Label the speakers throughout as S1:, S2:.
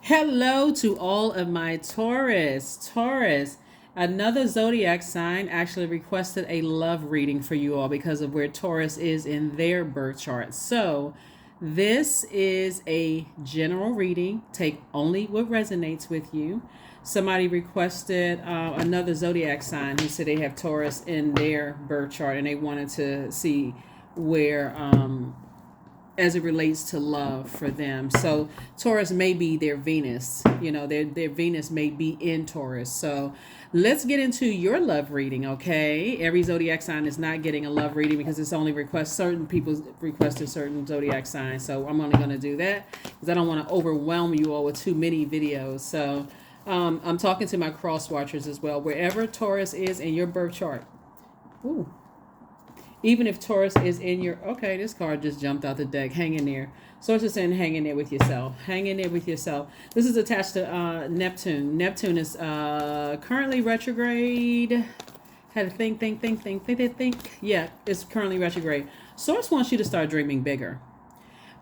S1: Hello to all of my Taurus. Taurus, another zodiac sign actually requested a love reading for you all because of where Taurus is in their birth chart. So, this is a general reading. Take only what resonates with you. Somebody requested another zodiac sign who said they have Taurus in their birth chart and they wanted to see where as it relates to love for them. So Taurus may be their Venus. Their Venus may be in Taurus. So let's get into your love reading, okay? Every zodiac sign is not getting a love reading because it's only certain people requested certain zodiac signs. So I'm only going to do that because I don't want to overwhelm you all with too many videos. So I'm talking to my cross watchers as well. Wherever Taurus is in your birth chart. Ooh. Even if Taurus is in your, okay, this card just jumped out the deck. Hang in there. Source is saying hang in there with yourself. Hang in there with yourself. This is attached to Neptune. Neptune is currently retrograde. Had to think. Yeah, it's currently retrograde. Source wants you to start dreaming bigger.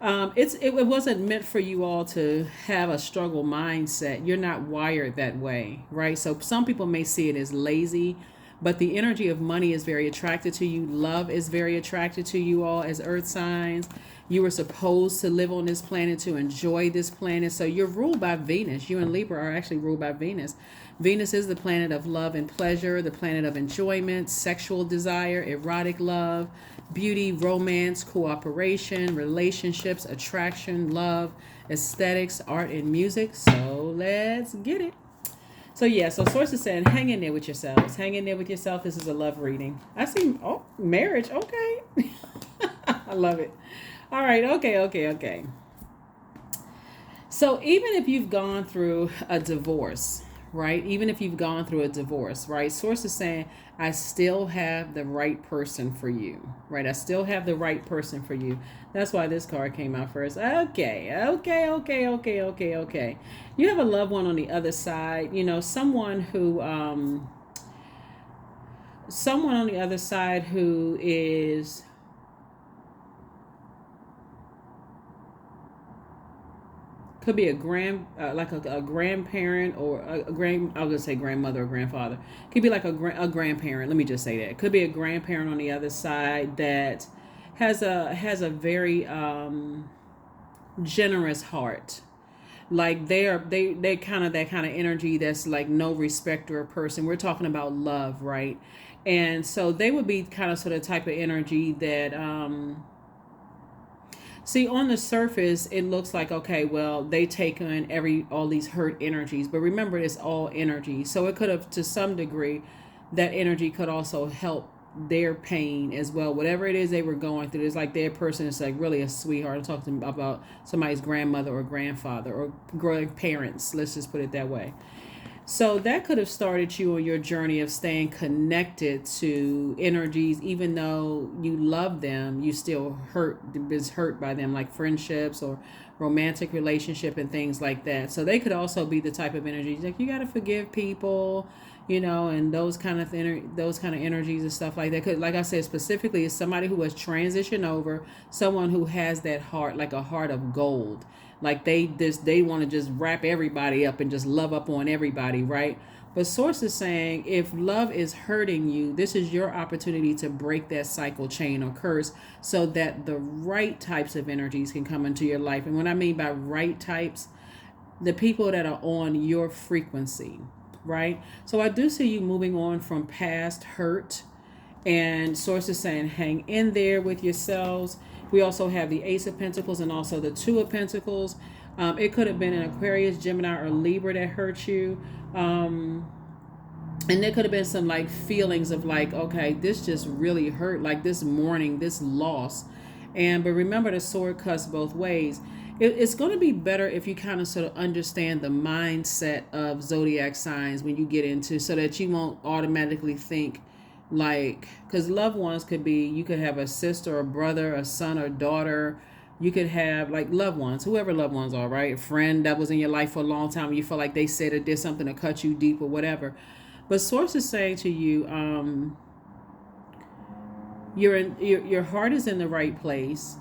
S1: It wasn't meant for you all to have a struggle mindset. You're not wired that way, right? So some people may see it as lazy, but the energy of money is very attracted to you. Love is very attracted to you all as earth signs. You were supposed to live on this planet to enjoy this planet. So you're ruled by Venus. You and Libra are actually ruled by Venus. Venus is the planet of love and pleasure, the planet of enjoyment, sexual desire, erotic love, beauty, romance, cooperation, relationships, attraction, love, aesthetics, art, and music. So let's get it. So yeah, so Source is saying, hang in there with yourselves. Hang in there with yourself. This is a love reading. I see, marriage. Okay. I love it. All right. Okay. So even if you've gone through a divorce, right? Even if you've gone through a divorce, right? Source is saying, I still have the right person for you, right? I still have the right person for you. That's why this card came out first. Okay. You have a loved one on the other side, someone on the other side who is could be a a grandparent or a grand. I was gonna say grandmother or grandfather. Could be like a grandparent. Let me just say that. Could be a grandparent on the other side that has a very generous heart. Like they kind of that kind of energy that's like no respecter of person. We're talking about love, right? And so they would be kind of sort of type of energy that see, on the surface, it looks like, okay, well, they take on all these hurt energies, but remember, it's all energy. So it could have, to some degree, that energy could also help their pain as well. Whatever it is they were going through, it's like their person is like really a sweetheart. I'm talking about somebody's grandmother or grandfather or grandparents. Let's just put it that way. So that could have started you on your journey of staying connected to energies, even though you love them, you still is hurt by them, like friendships or romantic relationship and things like that. So they could also be the type of energies like you got to forgive people, and those kind of energies and stuff like that. Could, like I said, specifically, is somebody who has transitioned over, someone who has that heart, like a heart of gold, like they want to just wrap everybody up and just love up on everybody, right? But Source is saying, if love is hurting you, this is your opportunity to break that cycle, chain, or curse, so that the right types of energies can come into your life. And what I mean by right types, the people that are on your frequency, right? So I do see you moving on from past hurt, and Source is saying, hang in there with yourselves. We also have the Ace of Pentacles and also the Two of Pentacles. It could have been an Aquarius, Gemini, or Libra that hurt you. And there could have been some like feelings of like, okay, this just really hurt, like this mourning, this loss. But remember, the sword cuts both ways. It's going to be better if you kind of sort of understand the mindset of zodiac signs when you get into, so that you won't automatically think like, because loved ones could be, you could have a sister or brother, a son or daughter. You could have like loved ones, whoever loved ones are, right? A friend that was in your life for a long time. You feel like they said or did something to cut you deep or whatever. But Source is saying to you, your heart is in the right place.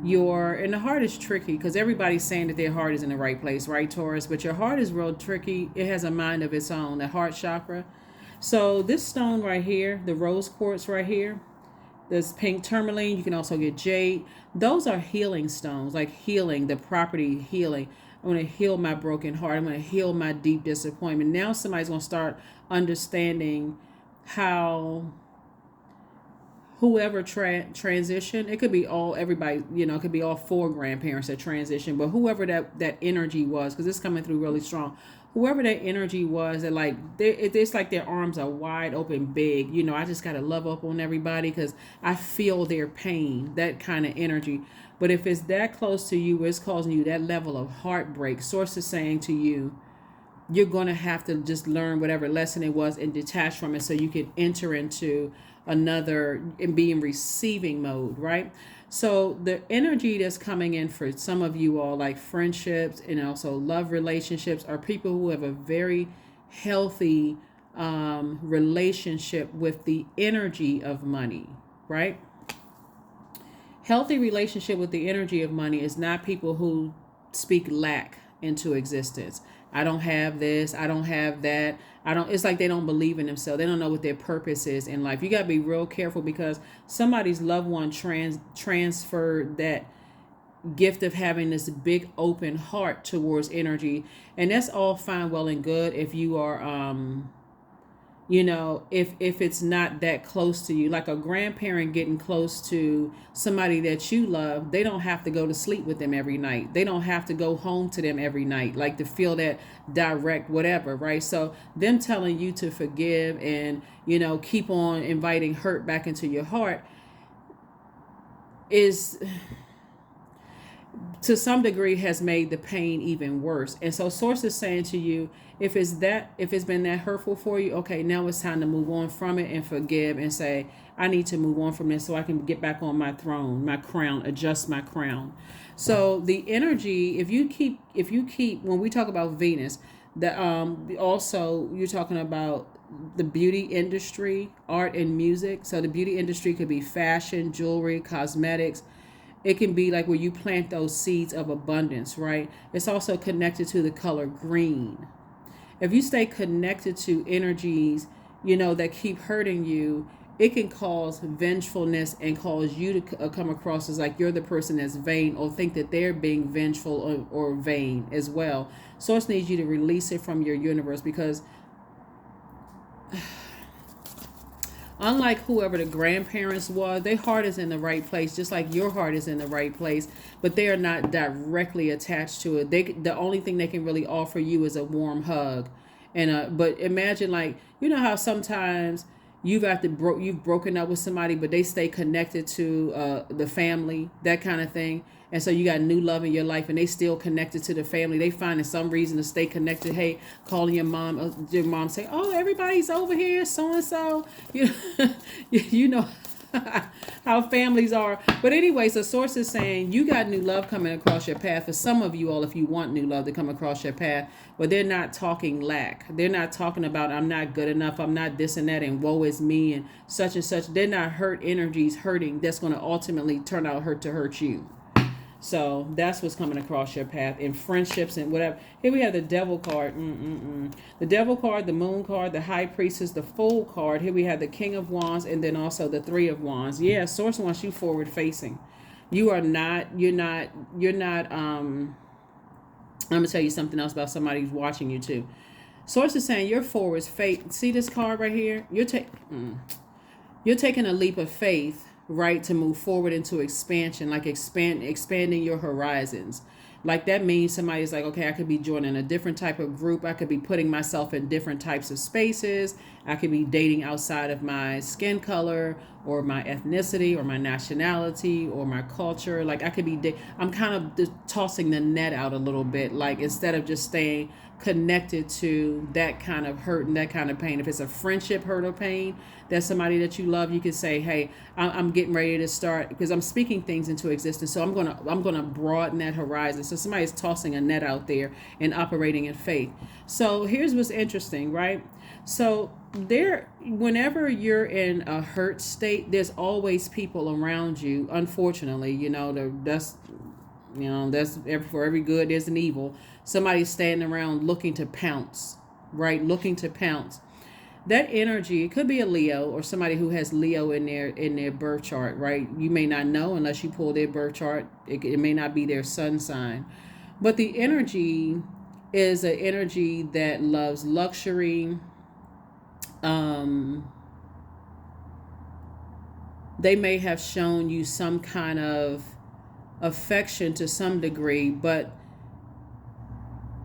S1: and the heart is tricky because everybody's saying that their heart is in the right place, right, Taurus? But your heart is real tricky. It has a mind of its own, the heart chakra. So this stone right here, the rose quartz right here, this pink tourmaline, you can also get jade. Those are healing stones, like healing, the property healing. I'm going to heal my broken heart. I'm going to heal my deep disappointment. Now somebody's going to start understanding how whoever transition, it could be all everybody, it could be all four grandparents that transition, but whoever that energy was, because it's coming through really strong, whoever that energy was, that like it's like their arms are wide open, big, I just gotta love up on everybody because I feel their pain, that kind of energy. But if it's that close to you, it's causing you that level of heartbreak, source is saying to you, you're going to have to just learn whatever lesson it was and detach from it so you can enter into another and be in receiving mode, right? So the energy that's coming in for some of you all, like friendships and also love relationships, are people who have a very healthy relationship with the energy of money, right? Healthy relationship with the energy of money is not people who speak lack into existence. I don't have this, I don't have that. It's like they don't believe in themselves. They don't know what their purpose is in life. You got to be real careful because somebody's loved one transferred that gift of having this big open heart towards energy. And that's all fine, well and good if you are if it's not that close to you, like a grandparent getting close to somebody that you love, they don't have to go to sleep with them every night. They don't have to go home to them every night, like to feel that direct whatever, right? So them telling you to forgive and, keep on inviting hurt back into your heart is, to some degree, has made the pain even worse. And so source is saying to you, if it's been that hurtful for you, okay, now it's time to move on from it and forgive and say, I need to move on from this so I can get back on my throne, my crown, adjust my crown. So the energy, if you keep when we talk about Venus, that also you're talking about the beauty industry, art and music. So the beauty industry could be fashion, jewelry, cosmetics. It can be like where you plant those seeds of abundance, right? It's also connected to the color green. If you stay connected to energies, that keep hurting you, it can cause vengefulness and cause you to come across as like you're the person that's vain, or think that they're being vengeful or vain as well. Source needs you to release it from your universe because unlike whoever the grandparents was, their heart is in the right place, just like your heart is in the right place, but they are not directly attached to it. The only thing they can really offer you is a warm hug. And but imagine, like, how sometimes you've broken up with somebody, but they stay connected to the family, that kind of thing. And so you got new love in your life and they still connected to the family. They find some reason to stay connected. Hey, calling your mom say, oh, everybody's over here, so-and-so. You know how families are. But anyways, the source is saying you got new love coming across your path. For some of you all, if you want new love to come across your path, but they're not talking lack. They're not talking about I'm not good enough, I'm not this and that, and woe is me and such. They're not hurt energies hurting. That's going to ultimately turn out to hurt you. So that's what's coming across your path in friendships and whatever. Here we have the devil card. The devil card, the moon card, the high priestess, the fool card. Here we have the king of wands and then also the three of wands. Yeah, source wants you forward facing. You're not, I'm going to tell you something else about somebody who's watching you too. Source is saying you're forward faith. See this card right here? You're taking a leap of faith, right, to move forward into expansion, like expanding your horizons. Like that means somebody's like, okay, I could be joining a different type of group. I could be putting myself in different types of spaces. I could be dating outside of my skin color or my ethnicity or my nationality or my culture. Like I could be, I'm kind of tossing the net out a little bit. Like instead of just staying connected to that kind of hurt and that kind of pain. If it's a friendship hurt or pain, that's somebody that you love, you can say, hey, I'm getting ready to start, because I'm speaking things into existence. So I'm gonna broaden that horizon. So somebody's tossing a net out there and operating in faith. So here's what's interesting, right? So Whenever you're in a hurt state, there's always people around you. Unfortunately, for every good there's an evil. Somebody's standing around looking to pounce, right? Looking to pounce. That energy, it could be a Leo or somebody who has Leo in their birth chart, right? You may not know unless you pull their birth chart. It may not be their sun sign, but the energy is an energy that loves luxury. Um, they may have shown you some kind of affection to some degree, but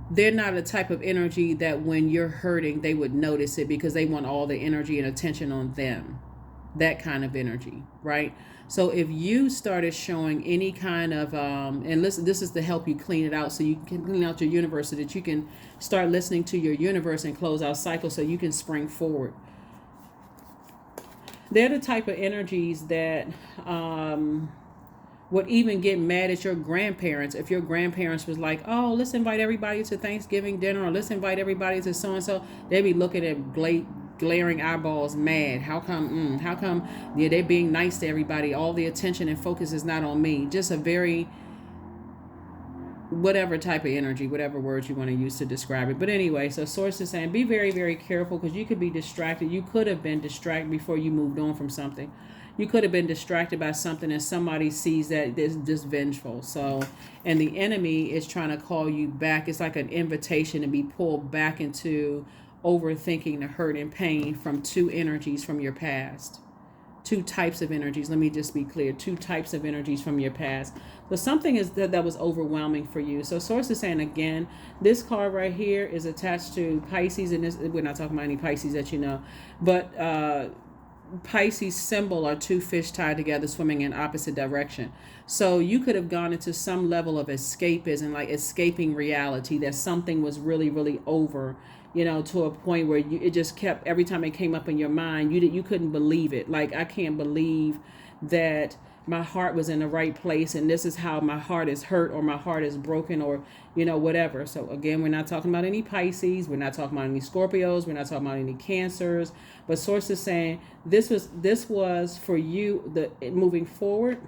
S1: they're not a type of energy that when you're hurting, they would notice it because they want all the energy and attention on them. That kind of energy, right? So if you started showing any kind of, and listen, this is to help you clean it out so you can clean out your universe so that you can start listening to your universe and close out cycles so you can spring forward. They're the type of energies that would even get mad at your grandparents if your grandparents was like, oh, let's invite everybody to Thanksgiving dinner, or let's invite everybody to so and so. They'd be looking at glaring eyeballs, mad. How come? How come? Yeah, they're being nice to everybody. All the attention and focus is not on me. Just a very whatever type of energy, whatever words you want to use to describe it. But anyway, so Source is saying be very, very careful because you could be distracted. You could have been distracted before you moved on from something. You could have been distracted by something and somebody sees that it's just vengeful. So, and the enemy is trying to call you back. It's like an invitation to be pulled back into overthinking the hurt and pain from two energies from your past. Two types of energies. Let me just be clear. Two types of energies from your past. So something is that was overwhelming for you. So Source is saying again, this card right here is attached to Pisces, and this we're not talking about any Pisces that you know, but Pisces symbol are two fish tied together swimming in opposite direction. So you could have gone into some level of escapism, like escaping reality, that something was really, really over, to a point where it just kept, every time it came up in your mind, you couldn't believe it. Like, I can't believe that my heart was in the right place and this is how my heart is hurt or my heart is broken or whatever. So again, we're not talking about any Pisces, we're not talking about any Scorpios, we're not talking about any Cancers, but Source is saying this was for you, the moving forward,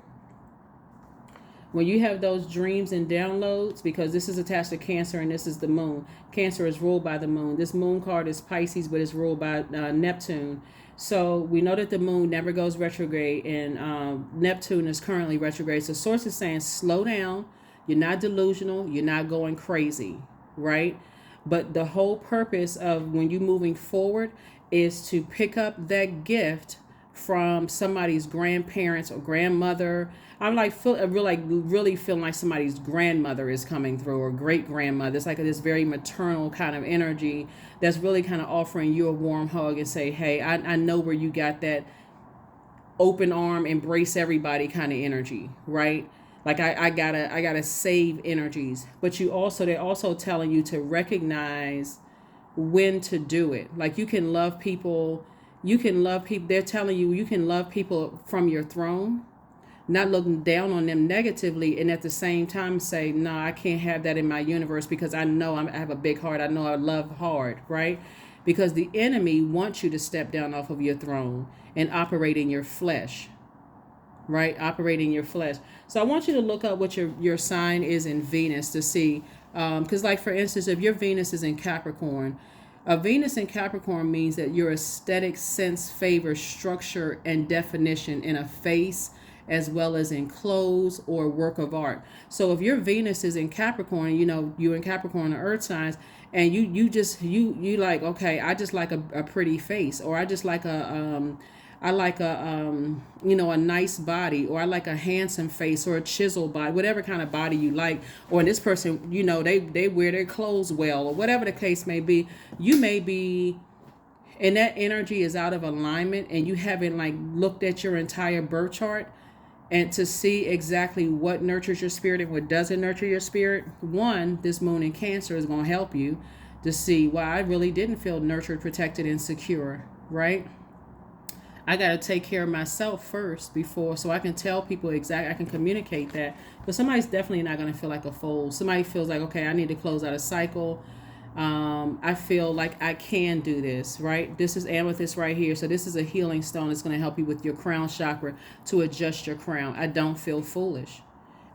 S1: when you have those dreams and downloads, because this is attached to Cancer and this is the moon. Cancer is ruled by the moon. This moon card is Pisces, but it's ruled by Neptune. So we know that the moon never goes retrograde, and Neptune is currently retrograde. So Source is saying slow down. You're not delusional. You're not going crazy, right? But the whole purpose of when you're moving forward is to pick up that gift from somebody's grandparents or grandmother. I'm like really feeling like somebody's grandmother is coming through, or great grandmother. It's like this very maternal kind of energy that's really kind of offering you a warm hug and say, hey, I know where you got that open arm, embrace everybody kind of energy, right? Like I gotta save energies. But they're also telling you to recognize when to do it. Like you can love people. They're telling you you can love people from your throne, not looking down on them negatively, and at the same time say, no, I can't have that in my universe because I know I have a big heart. I know I love hard, right? Because the enemy wants you to step down off of your throne and operate in your flesh, right? Operating your flesh. So I want you to look up what your sign is in Venus to see, because like for instance, if your Venus is in Capricorn, a Venus in Capricorn means that your aesthetic sense favors structure and definition in a face as well as in clothes or work of art. So if your Venus is in Capricorn, you in Capricorn or earth signs, and you like, okay, I just like a pretty face, or I just like I like a nice body, or I like a handsome face or a chiseled body, whatever kind of body you like. Or this person, they wear their clothes well, or whatever the case may be. You may be, and that energy is out of alignment, and you haven't like looked at your entire birth chart and to see exactly what nurtures your spirit and what doesn't nurture your spirit. One, this moon in Cancer is going to help you to see why I really didn't feel nurtured, protected, and secure, right? I got to take care of myself first before, so I can tell people exactly, I can communicate that. But somebody's definitely not going to feel like a fool. Somebody feels like, okay, I need to close out a cycle. I feel like I can do this, right? This is amethyst right here. So this is a healing stone. It's going to help you with your crown chakra to adjust your crown. I don't feel foolish.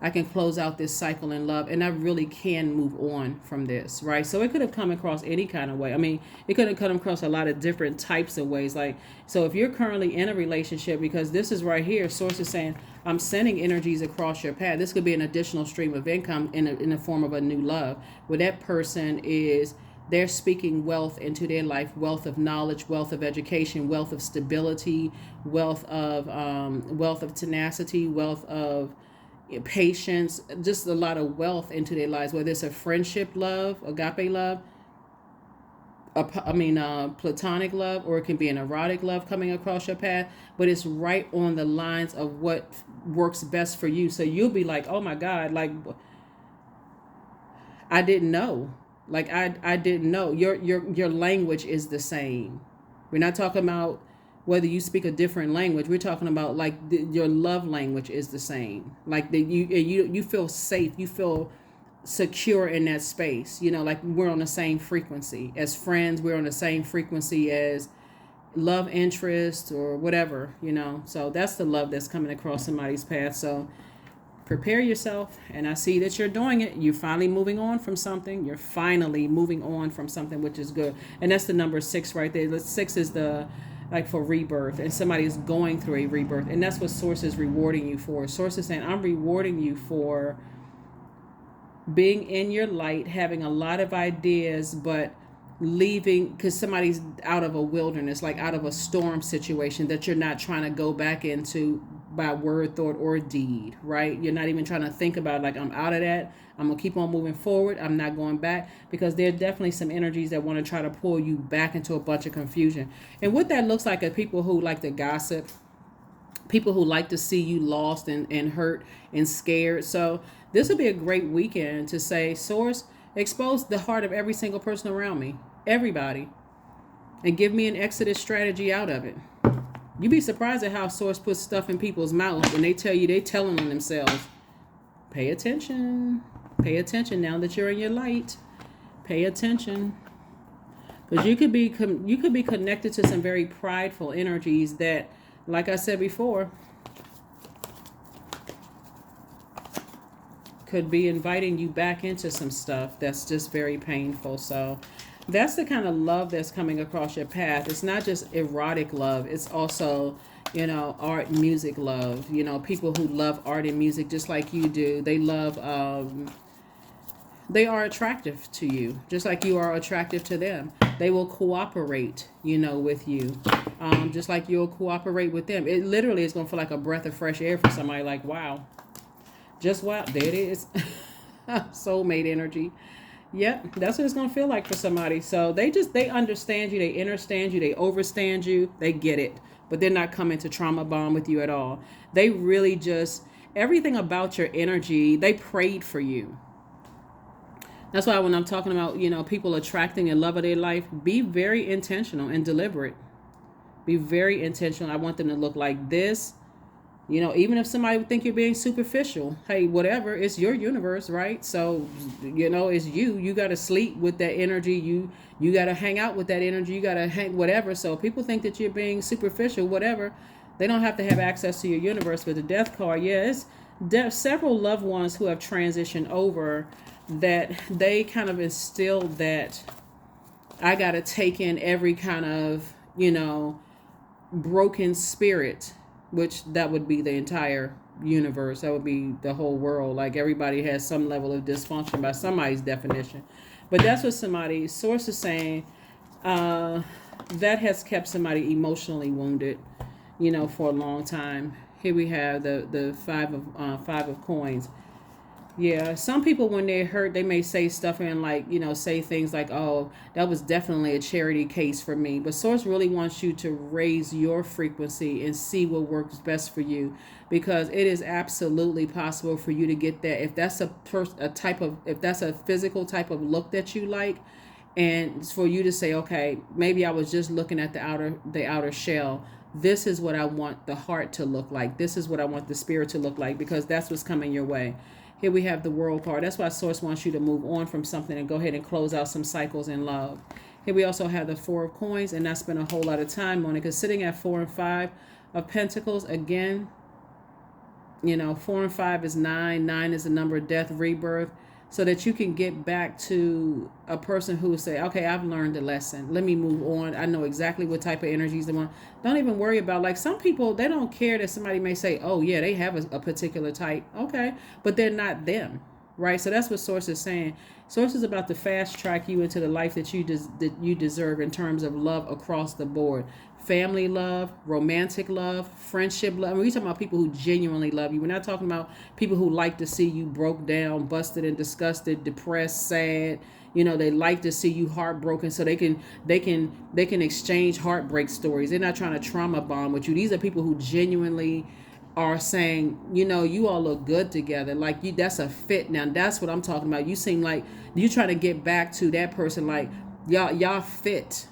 S1: I can close out this cycle in love, and I really can move on from this, right? So it could have come across any kind of way. I mean, it could have come across a lot of different types of ways. Like, so if you're currently in a relationship, because this is right here, source is saying, I'm sending energies across your path. This could be an additional stream of income in the form of a new love, where that person is, they're speaking wealth into their life, wealth of knowledge, wealth of education, wealth of stability, wealth of tenacity, wealth of patience, just a lot of wealth into their lives, whether it's a friendship love, agape love, platonic love, or it can be an erotic love coming across your path, but it's right on the lines of what works best for you. So you'll be like, oh my God, like, I didn't know. Like, I didn't know. Your language is the same. We're not talking about whether you speak a different language. We're talking about like your love language is the same. Like you feel safe. You feel secure in that space. You know, like we're on the same frequency as friends. We're on the same frequency as love interest or whatever. You know, so that's the love that's coming across somebody's path. So prepare yourself, and I see that you're doing it. You're finally moving on from something. You're finally moving on from something, which is good. And that's the number 6 right there. The 6 is the, like, for rebirth, and somebody is going through a rebirth, and that's what source is rewarding you for. Source is saying, I'm rewarding you for being in your light, having a lot of ideas, but leaving because somebody's out of a wilderness, like out of a storm situation that you're not trying to go back into by word, thought, or deed, right? You're not even trying to think about, like, I'm out of that. I'm going to keep on moving forward. I'm not going back, because there are definitely some energies that want to try to pull you back into a bunch of confusion. And what that looks like are people who like to gossip, people who like to see you lost and hurt and scared. So this would be a great weekend to say, Source, expose the heart of every single person around me, everybody, and give me an exodus strategy out of it. You'd be surprised at how Source puts stuff in people's mouths when they tell you they telling on themselves. Pay attention. Pay attention now that you're in your light. Pay attention. Because you could be connected to some very prideful energies that, like I said before, could be inviting you back into some stuff that's just very painful. So that's the kind of love that's coming across your path. It's not just erotic love. It's also, art, music love. People who love art and music just like you do. They love, they are attractive to you, just like you are attractive to them. They will cooperate, with you, just like you'll cooperate with them. It literally is going to feel like a breath of fresh air for somebody. Like, wow. Just wow. There it is. Soulmate energy. Yep, that's what it's going to feel like for somebody. So they understand you, they understand you, they overstand you, they get it. But they're not coming to trauma bond with you at all. They really just, everything about your energy, they prayed for you. That's why when I'm talking about, people attracting the love of their life, be very intentional and deliberate. Be very intentional. I want them to look like this. Even if somebody would think you're being superficial, hey, whatever, it's your universe, right? So, it's you. You got to sleep with that energy. You got to hang out with that energy. You got to hang, whatever. So people think that you're being superficial, whatever. They don't have to have access to your universe. But the death card, it's several loved ones who have transitioned over that they kind of instilled that I got to take in every kind of, broken spirit, which that would be the entire universe. That would be the whole world. Like, everybody has some level of dysfunction by somebody's definition. But that's what somebody's source is saying. That has kept somebody emotionally wounded, for a long time. Here we have the five of coins. Yeah, some people, when they're hurt, they may say stuff and, like, say things like, oh, that was definitely a charity case for me. But Source really wants you to raise your frequency and see what works best for you, because it is absolutely possible for you to get that. If that's if that's a physical type of look that you like, and for you to say, okay, maybe I was just looking at the outer shell. This is what I want the heart to look like. This is what I want the spirit to look like, because that's what's coming your way. Here we have the World card. That's why Source wants you to move on from something and go ahead and close out some cycles in love. Here we also have the Four of Coins, and I spent a whole lot of time on it because sitting at 4 and 5 of Pentacles, again, 4 and 5 is 9. 9 is the number of death, rebirth, so that you can get back to a person who will say, okay, I've learned the lesson. Let me move on. I know exactly what type of energies they want. Don't even worry about, like, some people, they don't care that somebody may say, oh, yeah, they have a particular type. Okay, but they're not them, right? So that's what Source is saying. Source is about to fast track you into the life that you deserve in terms of love across the board. Family love, romantic love, friendship love. We're talking about people who genuinely love you. We're not talking about people who like to see you broke down, busted and disgusted, depressed, sad. They like to see you heartbroken so they can exchange heartbreak stories. They're not trying to trauma bond with you. These are people who genuinely are saying, you all look good together. Like, that's a fit. Now that's what I'm talking about. You seem like you're trying to get back to that person. Like, y'all fit.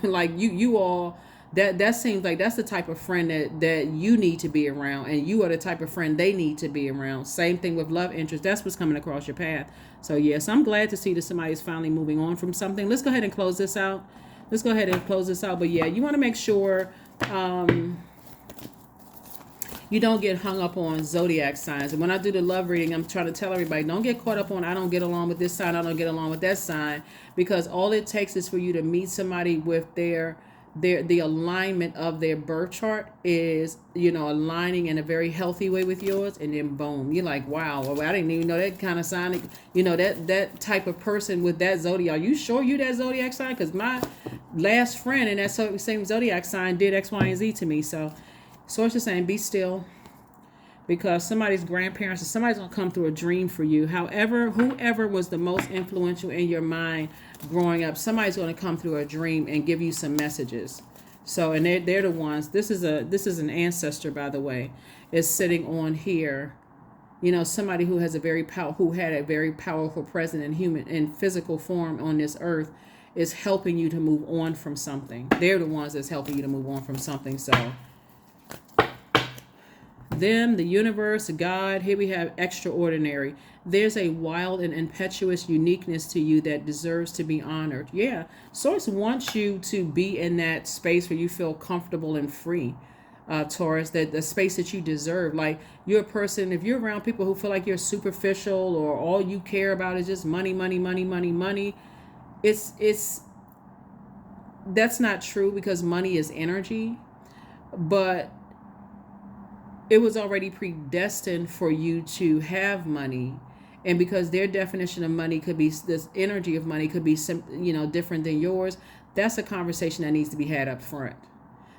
S1: Like you all, that seems like that's the type of friend that you need to be around, and you are the type of friend they need to be around. Same thing with love interest. That's what's coming across your path. So yes, I'm glad to see that somebody's finally moving on from something. Let's go ahead and close this out. But yeah, you want to make sure you don't get hung up on zodiac signs. And when I do the love reading, I'm trying to tell everybody, don't get caught up on, I don't get along with this sign, I don't get along with that sign, because all it takes is for you to meet somebody with the alignment of their birth chart is, aligning in a very healthy way with yours, and then boom, you're like, wow, well, I didn't even know that kind of sign, that type of person with that zodiac. Are you sure you that zodiac sign? Because my last friend in that same zodiac sign did X, Y, and Z to me. So Source is saying, be still, because somebody's grandparents or somebody's going to come through a dream for you. However, whoever was the most influential in your mind growing up, somebody's going to come through a dream and give you some messages. So, and they're the ones, this is an ancestor, by the way, is sitting on here. Somebody who had a very powerful presence in physical form on this earth is helping you to move on from something. They're the ones that's helping you to move on from something. So them, the universe, God, here we have extraordinary. There's a wild and impetuous uniqueness to you that deserves to be honored. Yeah, Source wants you to be in that space where you feel comfortable and free, Taurus, that the space that you deserve. Like, you're a person, if you're around people who feel like you're superficial or all you care about is just money, it's that's not true, because money is energy, but it was already predestined for you to have money. And because their definition of money could be, this energy of money could be, different than yours, that's a conversation that needs to be had up front.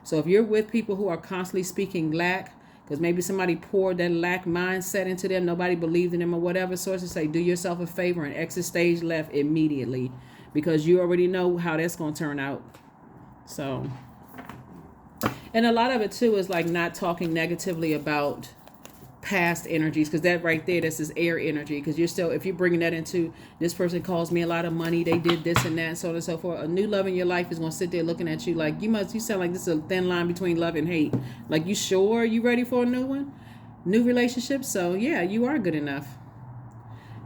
S1: So if you're with people who are constantly speaking lack, because maybe somebody poured that lack mindset into them, nobody believed in them or whatever, sources say, do yourself a favor and exit stage left immediately, because you already know how that's going to turn out. So, and a lot of it too is like not talking negatively about past energies, because that right there, that's this air energy, because you're still, if you're bringing that into, this person calls me a lot of money, they did this and that, so on and so forth. A new love in your life is going to sit there looking at you like, you sound like this is a thin line between love and hate. Like, you sure you ready for a new one, new relationship? So yeah, you are good enough.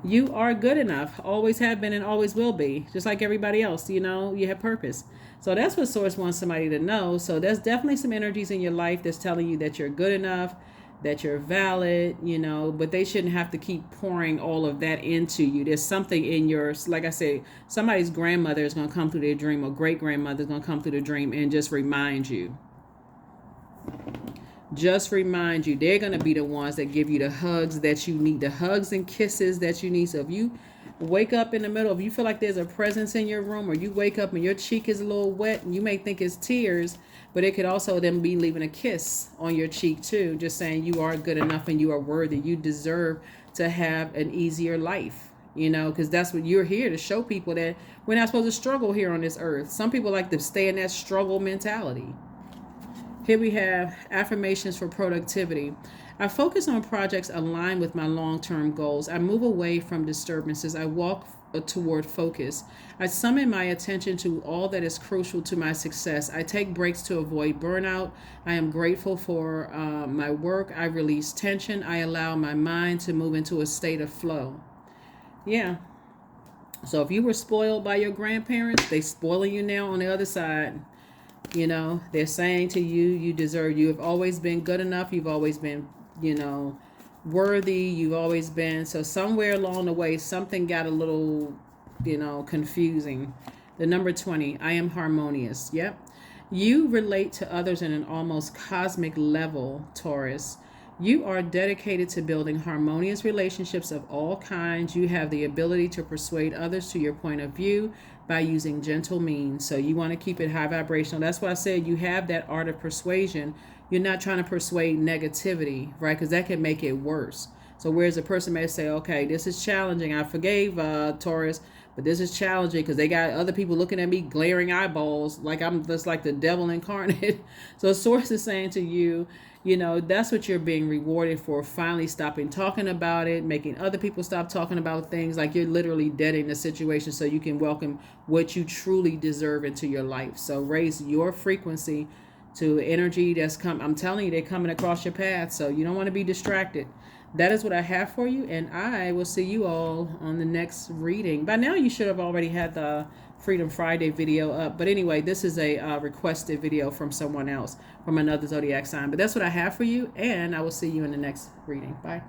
S1: You are good enough, always have been and always will be, just like everybody else. You have purpose. So that's what Source wants somebody to know. So there's definitely some energies in your life that's telling you that you're good enough, that you're valid, but they shouldn't have to keep pouring all of that into you. There's something in yours, like I said, somebody's grandmother is going to come through their dream, or great grandmother is going to come through the dream and just remind you. Just remind you. They're going to be the ones that give you the hugs that you need, the hugs and kisses that you need. So if you wake up in the middle, if you feel like there's a presence in your room, or you wake up and your cheek is a little wet, and you may think it's tears, but it could also then be leaving a kiss on your cheek too, just saying you are good enough and you are worthy. You deserve to have an easier life, because that's what you're here to show people, that we're not supposed to struggle here on this earth. Some people like to stay in that struggle mentality. Here we have affirmations for productivity. I focus on projects aligned with my long term goals. I move away from disturbances. I walk toward focus. I summon my attention to all that is crucial to my success. I take breaks to avoid burnout. I am grateful for my work. I release tension. I allow my mind to move into a state of flow. Yeah. So if you were spoiled by your grandparents, they spoiling you now on the other side. They're saying to you, you deserve, you have always been good enough. You've always been, worthy. You've always been. So somewhere along the way, something got a little, confusing. The number 20, I am harmonious. Yep. You relate to others in an almost cosmic level, Taurus. You are dedicated to building harmonious relationships of all kinds. You have the ability to persuade others to your point of view by using gentle means. So you want to keep it high vibrational. That's why I said you have that art of persuasion. You're not trying to persuade negativity, right? Because that can make it worse. So whereas a person may say, okay, this is challenging. I forgave Taurus, but this is challenging because they got other people looking at me, glaring eyeballs, like I'm just like the devil incarnate. So Source is saying to you, that's what you're being rewarded for, finally stopping talking about it, making other people stop talking about things. Like you're literally deading the situation so you can welcome what you truly deserve into your life. So raise your frequency to energy that's I'm telling you, they're coming across your path. So you don't want to be distracted. That is what I have for you, and I will see you all on the next reading. By now you should have already had the Freedom Friday video up. But anyway, this is a requested video from someone else, from another zodiac sign. But that's what I have for you, and I will see you in the next reading. Bye.